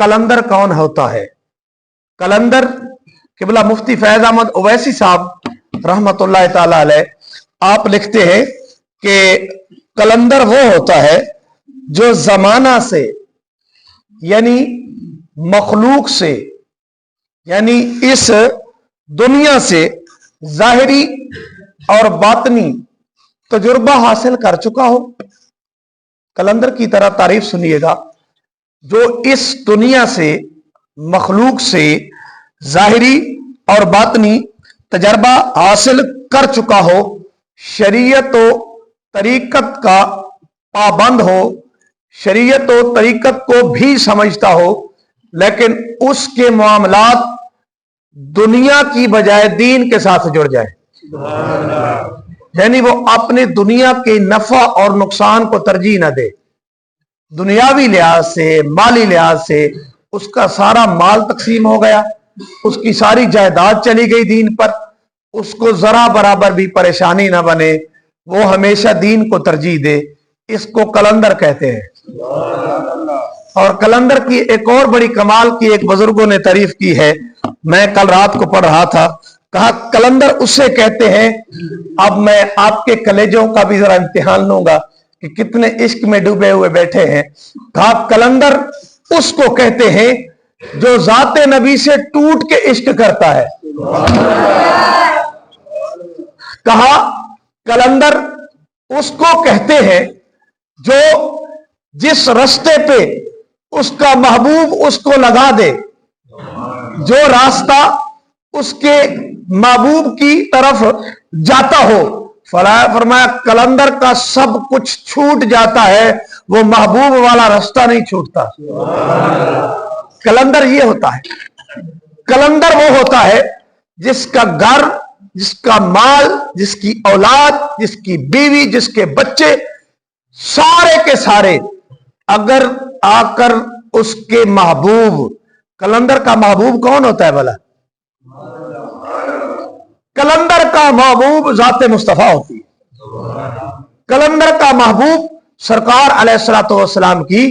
कलंदर कौन होता है? कलंदर किबला मुफ्ती फैज अहमद ओवैसी साहब रहमतुल्लाह ताला अलैह आप लिखते हैं कि कलंदर वो होता है जो जमाना से यानी मखलूक से यानी इस दुनिया से जाहिरी और बातनी तजुर्बा हासिल कर चुका हो। कलंदर की तरह तारीफ सुनिएगा, जो इस दुनिया से मखलूक से जाहिरी और बातनी तजर्बा हासिल कर चुका हो, शरीयत व तरीकत का पाबंद हो, शरीयत व तरीकत को भी समझता हो, लेकिन उसके मामलात दुनिया की बजाय दीन के साथ जुड़ जाए। यानी वो अपने दुनिया के नफा और नुकसान को तरजीह न दे। दुनियावी लिहाज से, माली लिहाज से उसका सारा माल तकसीम हो गया, उसकी सारी जायदाद चली गई दीन पर, उसको जरा बराबर भी परेशानी ना बने, वो हमेशा दीन को तरजीह दे। इसको कलंदर कहते हैं। और कलंदर की एक और बड़ी कमाल की एक बुजुर्गों ने तारीफ की है, मैं कल रात को पढ़ रहा था, कहा कलंदर उसे कहते हैं, अब मैं आपके कलेजों का भी जरा इम्तिहान लूंगा कि कितने इश्क में डूबे हुए बैठे हैं। कहा कलंदर उसको कहते हैं जो जाते नबी से टूट के इश्क करता है। कहा कलंदर उसको कहते हैं जो जिस रास्ते पे उसका महबूब उसको लगा दे, जो रास्ता उसके महबूब की तरफ जाता हो। फरमाया कलंदर का सब कुछ छूट जाता है, वो महबूब वाला रास्ता नहीं छूटता। कलंदर ये होता है, कलंदर वो होता है जिसका घर, जिसका माल, जिसकी औलाद, जिसकी बीवी, जिसके बच्चे सारे के सारे अगर आकर उसके महबूब, कलंदर का महबूब कौन होता है भला? कलंदर का महबूब जाते मुस्तफा होती है। कलंदर का महबूब सरकार अलैहिस्सलातु वस्सलाम की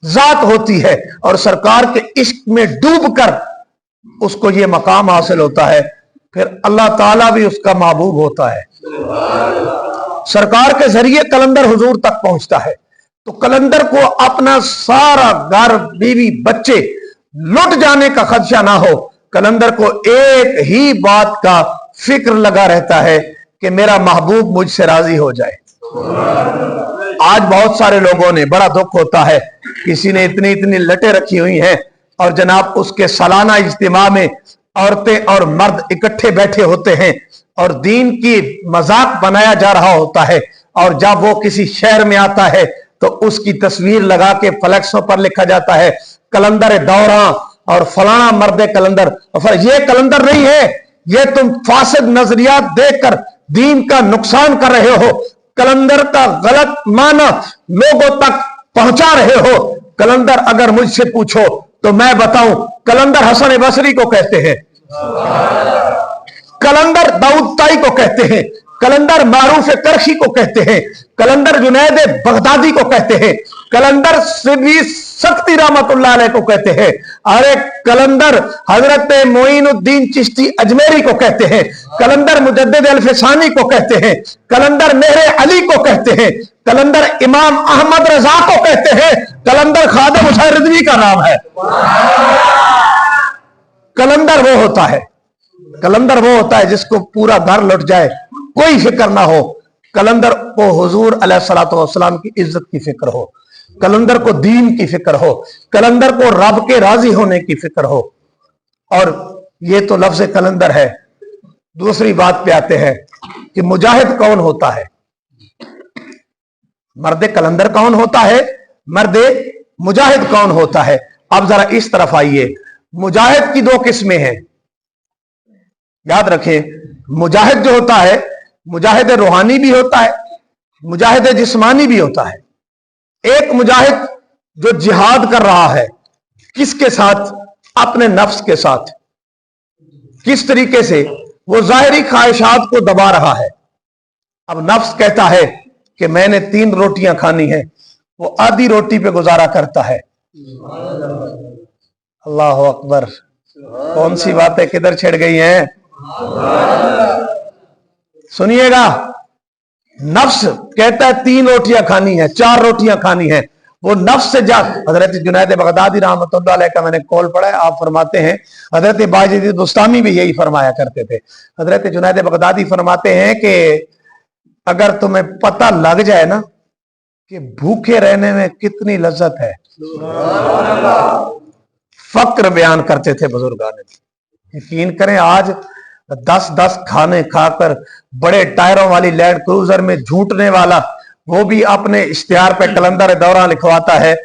जात होती है, और सरकार के इश्क में डूबकर उसको ये मकाम हासिल होता है। फिर अल्लाह ताला भी उसका महबूब होता है। सरकार के जरिए कलंदर हुजूर तक पहुंचता है, तो कलंदर को अपना सारा घर, बीवी, बच्चे लुट जाने का खदशा ना हो। कलंदर को एक ही बात का फिक्र लगा रहता है कि मेरा महबूब मुझसे राजी हो जाए। आज बहुत सारे लोगों ने, बड़ा दुख होता है, किसी ने इतनी इतनी लटें रखी हुई हैं और जनाब उसके सालाना इज्तिमा में औरतें और मर्द इकट्ठे बैठे होते हैं और दीन की मजाक बनाया जा रहा होता है, और जब वो किसी शहर में आता है तो उसकी तस्वीर लगा के फ्लैक्सों पर लिखा जाता है कलंदर दौरा और फलाना मर्द कलंदर। और फिर ये कलंदर नहीं है, ये तुम फासिद नजरियात देखकर दीन का नुकसान कर रहे हो, कलंदर का गलत माना लोगों तक पहुंचा रहे हो। कलंदर अगर मुझसे पूछो तो मैं बताऊं, कलंदर हसन बसरी को कहते हैं, कलंदर दाऊद ताई को कहते हैं, कलंदर मारूफ करशी को कहते हैं, कलंदर जुनैद बगदादी को कहते हैं, कलंदर सिबी सख्ती रहमतुल्लाह अलैह को कहते हैं, अरे कलंदर हजरत मोइनुद्दीन चिश्ती अजमेरी को कहते हैं, कलंदर मुजद्दिद अल-फिसानी को कहते हैं, कलंदर मेहरे अली को कहते हैं, कलंदर इमाम अहमद रजा को कहते हैं, कलंदर खादिम हुसैन रिजवी का नाम है। कलंदर वो होता है, कलंदर वो होता है जिसको पूरा घर लुट जाए, कोई फिक्र ना हो। कलंदर को हुजूर अलैहिस्सलातु वस्सलाम की इज्जत की फिक्र हो, कलंदर को दीन की फिक्र हो, कलंदर को रब के राजी होने की फिक्र हो। और ये तो लफ्ज कलंदर है। दूसरी बात पे आते हैं कि मुजाहिद कौन होता है? मर्द कलंदर कौन होता है? मर्द मुजाहिद कौन होता है? अब जरा इस तरफ आइए। मुजाहिद की दो किस्में हैं, याद रखें। मुजाहिद जो होता है, मुजाहिद रूहानी भी होता है, मुजाहिद जिस्मानी भी होता है। एक मुजाहिद जो जिहाद कर रहा है, किसके साथ? अपने नफ्स के साथ। किस तरीके से? वो जाहिरी ख्वाहिशात को दबा रहा है। अब नफ्स कहता है कि मैंने 3 रोटियां खानी है, वो आधी रोटी पे गुजारा करता है। अल्लाह अकबर। कौन सी बातें किधर छिड़ गई हैं, सुनिएगा। नफ्स कहता है 3 रोटियां खानी है, 4 रोटियां खानी है, वो नफ्स से जा। हजरत जुनैद बगदादी रहमतुल्लाह अलैह का मैंने कॉल पढ़ा है, आप फरमाते हैं, हजरत बायजीद बुस्तामी भी यही फरमाया करते थे। हजरत जुनैद बगदादी फरमाते हैं कि अगर तुम्हें पता लग जाए ना कि भूखे रहने में कितनी लज्जत है, फक्र बयान करते थे बुजुर्गान। यकीन करें आज 10-10 खाने खाकर बड़े टायरों वाली लैंड क्रूजर में झूठने वाला, वो भी अपने इश्तिहार पे कलंदर दौरा लिखवाता है,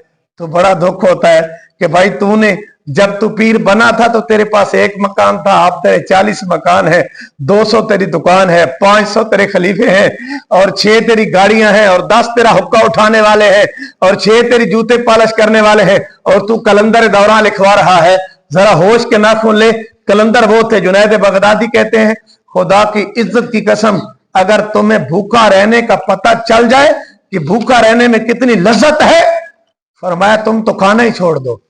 तो बड़ा दुख होता है कि भाई तूने जब तू पीर बना था तो तेरे पास 1 मकान था, अब तेरे 40 मकान है, 200 तेरी दुकान है, 500 तेरे खलीफे हैं, और 6 तेरी गाड़ियां हैं, और 10 तेरा हुक्का उठाने वाले हैं, और 6 तेरी जूते पालिश करने वाले हैं, और तू कलंदर दौरा लिखवा रहा है। जरा होश के नाखून ले। कलंदर वो थे, जुनैद बगदादी कहते हैं, खुदा की इज्जत की कसम, अगर तुम्हें भूखा रहने का पता चल जाए कि भूखा रहने में कितनी लज्जत है, फरमाया तुम तो खाना ही छोड़ दो।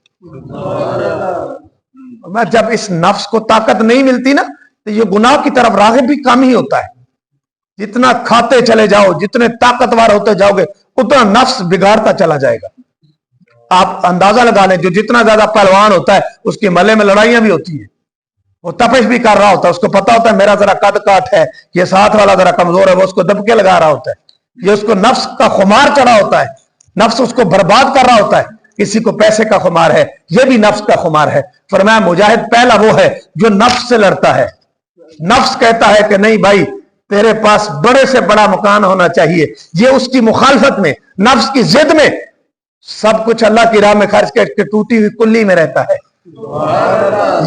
मैं जब इस नफ्स को ताकत नहीं मिलती ना, तो ये गुनाह की तरफ राग़िब भी कम ही होता है। जितना खाते चले जाओ, जितने ताकतवर होते जाओगे, उतना नफ्स बिगाड़ता चला जाएगा। आप अंदाजा लगा लें, जो जितना ज्यादा पहलवान होता है उसके मल्ले में लड़ाइयां भी होती है, वो तपिश भी कर रहा होता है, उसको पता होता है मेरा जरा कद काट है, ये साथ वाला जरा कमजोर है, वो उसको दबके लगा रहा होता है। ये उसको नफ्स का खुमार चढ़ा होता है, नफ्स उसको बर्बाद कर रहा होता है। किसी को पैसे का खुमार है, ये भी नफ्स का खुमार है। फरमाया मुजाहिद पहला वो है जो नफ्स से लड़ता है। नफ्स कहता है कि नहीं भाई तेरे पास बड़े से बड़ा मकान होना चाहिए, ये उसकी मुखालफत में, नफ्स की जिद में सब कुछ अल्लाह की राह में खर्च करके टूटी हुई कुल्ली में रहता है।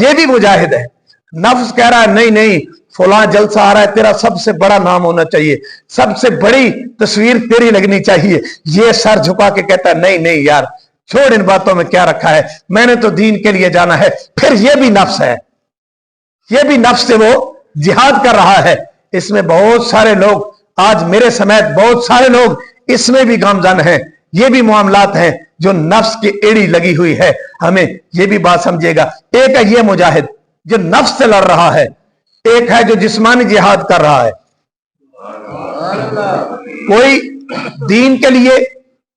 ये भी मुजाहिद है। नफ्स कह रहा है नहीं नहीं फलां जलसा आ रहा है, तेरा सबसे बड़ा नाम होना चाहिए, सबसे बड़ी तस्वीर तेरी लगनी चाहिए। ये सर झुका के कहता है नहीं नहीं यार, छोड़ इन बातों में क्या रखा है, मैंने तो दीन के लिए जाना है। फिर ये भी नफ्स है, ये भी नफ्स से वो जिहाद कर रहा है। इसमें बहुत सारे लोग, आज मेरे समेत बहुत सारे लोग इसमें भी गामजन हैं। ये भी मामलात हैं जो नफ्स की एड़ी लगी हुई है। हमें ये भी बात समझिएगा, एक है ये मुजाहिद जो नफ्स से लड़ रहा है, एक है जो जिस्मानी जिहाद कर रहा है। कोई दीन के लिए,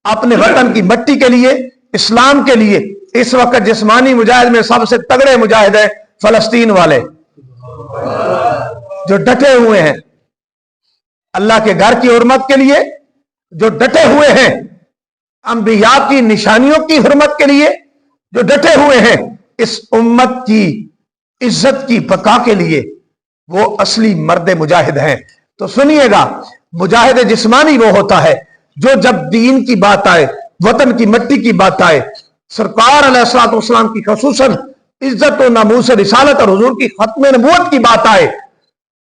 अपने वतन की मिट्टी के लिए, इस्लाम के लिए इस वक्त जिस्मानी मुजाहिद में सबसे तगड़े मुजाहिद हैं फलस्तीन वाले, जो डटे हुए हैं अल्लाह के घर की हुर्मत के लिए, जो डटे हुए हैं अंबिया की निशानियों की हुर्मत के लिए, जो डटे हुए हैं इस उम्मत की इज्जत की बका के लिए, वो असली मर्द मुजाहिद हैं। तो सुनिएगा, मुजाहिद जिस्मानी वो होता है जो जब दीन की बात आए, वतन की मिट्टी की बात आए, सरकार अलैहिस्सलाम की खसूसन इज्जत और नामूस रिसालत और हुजूर की खत्म नबूवत की बात आए,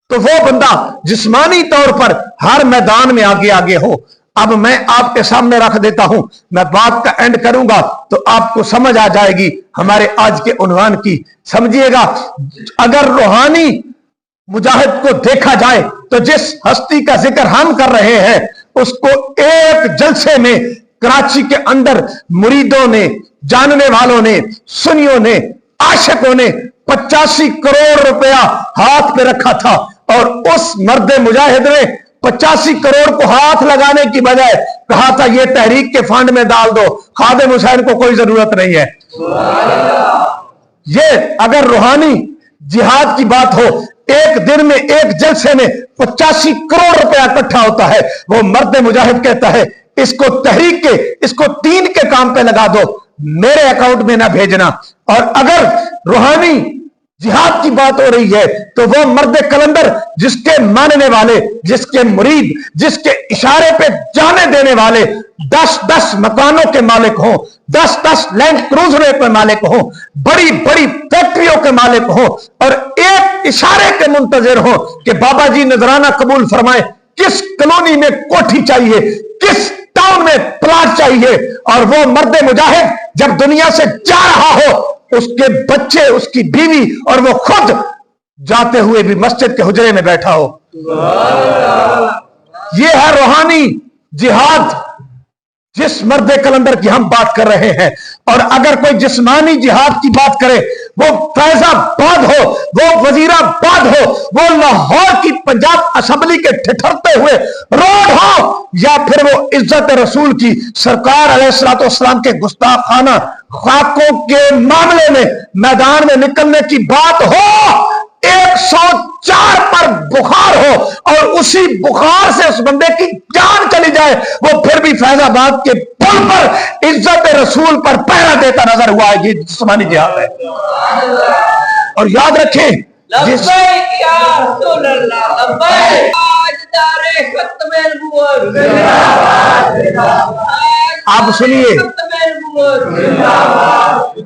तो वो बंदा जिस्मानी तौर पर हर मैदान में आगे आगे हो। अब मैं आपके सामने रख देता हूं, मैं बात का एंड करूंगा तो आपको समझ आ जाएगी हमारे आज के उन्वान की। समझिएगा, अगर रूहानी मुजाहिद को देखा जाए तो जिस हस्ती का जिक्र हम कर रहे हैं उसको एक जलसे में कराची के अंदर मुरीदों ने, जानने वालों ने, सुनियों ने, आशिकों ने 85 करोड़ रुपया हाथ पे रखा था, और उस मर्द मुजाहिद ने 85 करोड़ को हाथ लगाने की बजाय कहा था ये तहरीक के फंड में डाल दो, खादिम हुसैन को कोई जरूरत नहीं है। ये अगर रूहानी जिहाद की बात हो, एक दिन में एक जलसे में 85 करोड़ रुपया इकट्ठा होता है, वो मर्द मुजाहिद कहता है इसको तहरीक के, इसको दीन के काम पे लगा दो, मेरे अकाउंट में ना भेजना। और अगर रूहानी जिहाद की बात हो रही है तो वो मर्द कलंदर जिसके मानने वाले, जिसके मुरीद, जिसके इशारे पे जाने देने वाले 10-10 मकानों के मालिक हों, 10-10 लैंड क्रूजरों के मालिक हों, बड़ी बड़ी फैक्ट्रियों के मालिक हों, और एक इशारे के मुंतजिर हों कि बाबा जी नजराना कबूल फरमाए, किस कॉलोनी में कोठी चाहिए, किस टाउन में प्लाट चाहिए, और वो मर्द मुजाहिद जब दुनिया से जा रहा हो, उसके बच्चे, उसकी बीवी और वो खुद जाते हुए भी मस्जिद के हुजरे में बैठा हो। ये है रूहानी जिहाद, जिस मर्द कलंदर की हम बात कर रहे हैं, और अगर कोई जिस्मानी जिहाद की बात करे, वो फैजाबाद हो, वो वजीराबाद हो, वो लाहौर की पंजाब असेंबली के ठिठुरते हुए रोड हो, या फिर वो इज्जत रसूल की सरकार अलैहिस्सलाम के गुस्ताखाना खाकों के मामले में मैदान में निकलने की बात हो, 104 पर बुखार हो और उसी बुखार से उस बंदे की जान चली जाए, वो फिर भी फैजाबाद के पुल पर इज्जत रसूल पर पहरा देता नजर हुआ है। ये जिस्मानी जिहाद है। और याद रखें, आप सुनिए,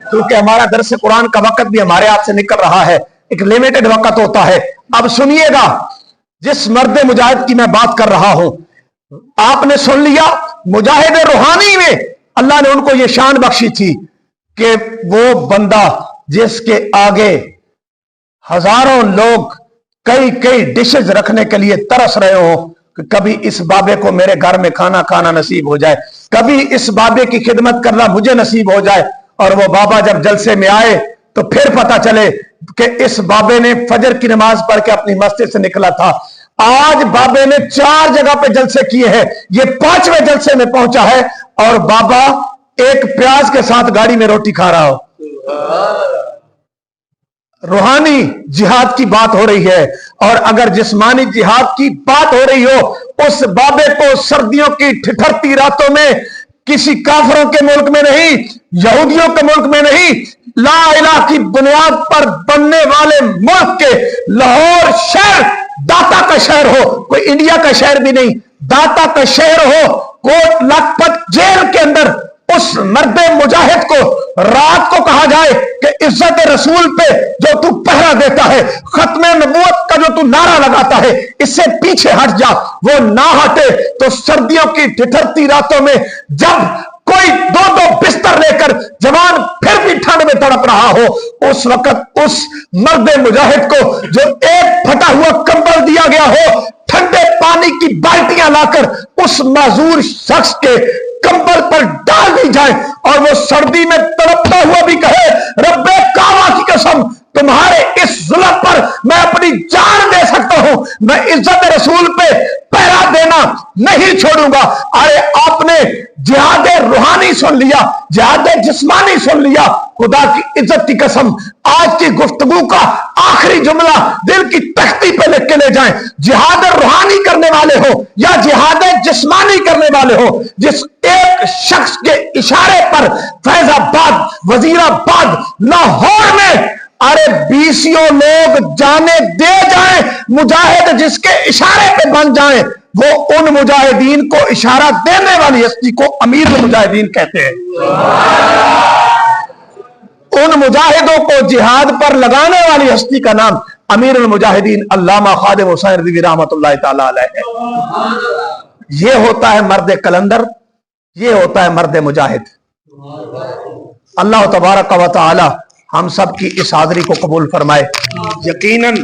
क्योंकि हमारा दरस कुरान का वक्त भी हमारे हाथ से निकल रहा है, एक लिमिटेड वक्त होता है। अब सुनिएगा, जिस मर्द मुजाहिद की मैं बात कर रहा हूं, आपने सुन लिया, मुजाहिद रूहानी में अल्लाह ने उनको ये शान बख्शी थी कि वो बंदा जिसके आगे हजारों लोग कई कई डिशेज रखने के लिए तरस रहे हो कि कभी इस बाबे को मेरे घर में खाना खाना नसीब हो जाए, कभी इस बाबे की खिदमत करना मुझे नसीब हो जाए। और वो बाबा जब जलसे में आए तो फिर पता चले कि इस बाबे ने फजर की नमाज पढ़ के अपनी मस्जिद से निकला था। आज बाबे ने 4 जगह पे जलसे किए हैं, ये 5वें जलसे में पहुंचा है और बाबा एक प्याज के साथ गाड़ी में रोटी खा रहा हो। रूहानी जिहाद की बात हो रही है। और अगर जिस्मानी जिहाद की बात हो रही हो, उस बाबे को सर्दियों की ठिठुरती रातों में किसी काफरों के मुल्क में नहीं, यहूदियों के मुल्क में नहीं, ला इलाह की बुनियाद पर बनने वाले मुल्क के लाहौर शहर, दाता का शहर हो, कोई इंडिया का शहर भी नहीं, दाता का शहर हो, कोट लखपत जेल के अंदर उस मर्द मुजाहिद को रात को कहा जाए कि इज्जत रसूल पे जो तू पहरा देता है, खत्मे नबूवत का जो तू नारा लगाता है, इससे पीछे हट जा, वो ना हटे तो सर्दियों की ठिठुरती रातों में जब कोई 2-2 बिस्तर लेकर जवान फिर भी ठंड में तड़प रहा हो, उस वक्त उस मर्द मुजाहिद को जो एक फटा हुआ कंबल दिया गया हो, ठंडे पानी की बाल्टियां लाकर उस माजूर शख्स के कंबल पर डाल दी जाए और वो सर्दी में तड़पता हुआ भी कहे, रब्बे काबा की कसम, तुम्हारे इस जुल्म पर मैं अपनी जान दे सकता हूं, मैं इज्जत रसूल पे पहरा देना नहीं छोड़ूंगा। अरे आपने जिहाद रूहानी सुन लिया, जिहाद जिस्मानी सुन लिया, खुदा की इज्जत की कसम, आज की गुफ्तगू का आखिरी जुमला दिल की तख्ती पे लिख के ले जाएं, जिहाद रूहानी करने वाले हो या जिहाद जिस्मानी करने वाले हो, जिस एक शख्स के इशारे पर फैजाबाद, वजीराबाद, लाहौर में अरे 20 लोग जाने दे जाएं, मुजाहिद जिसके इशारे पे बन जाएं, वो उन मुजाहिदीन को इशारा देने वाली हस्ती को अमीर मुजाहिदीन कहते हैं। उन मुजाहिदों को जिहाद पर लगाने वाली हस्ती का नाम अमीर मुजाहिदीन अल्लामा खादिम हुसैन रिज़वी रहमतुल्लाह तआला अलैह है। ये होता है मर्द कलंदर, ये होता है मर्द मुजाहिद। अल्लाह तबारक व तआला हम सब की इस हाज़री को कबूल फरमाए। यकीनन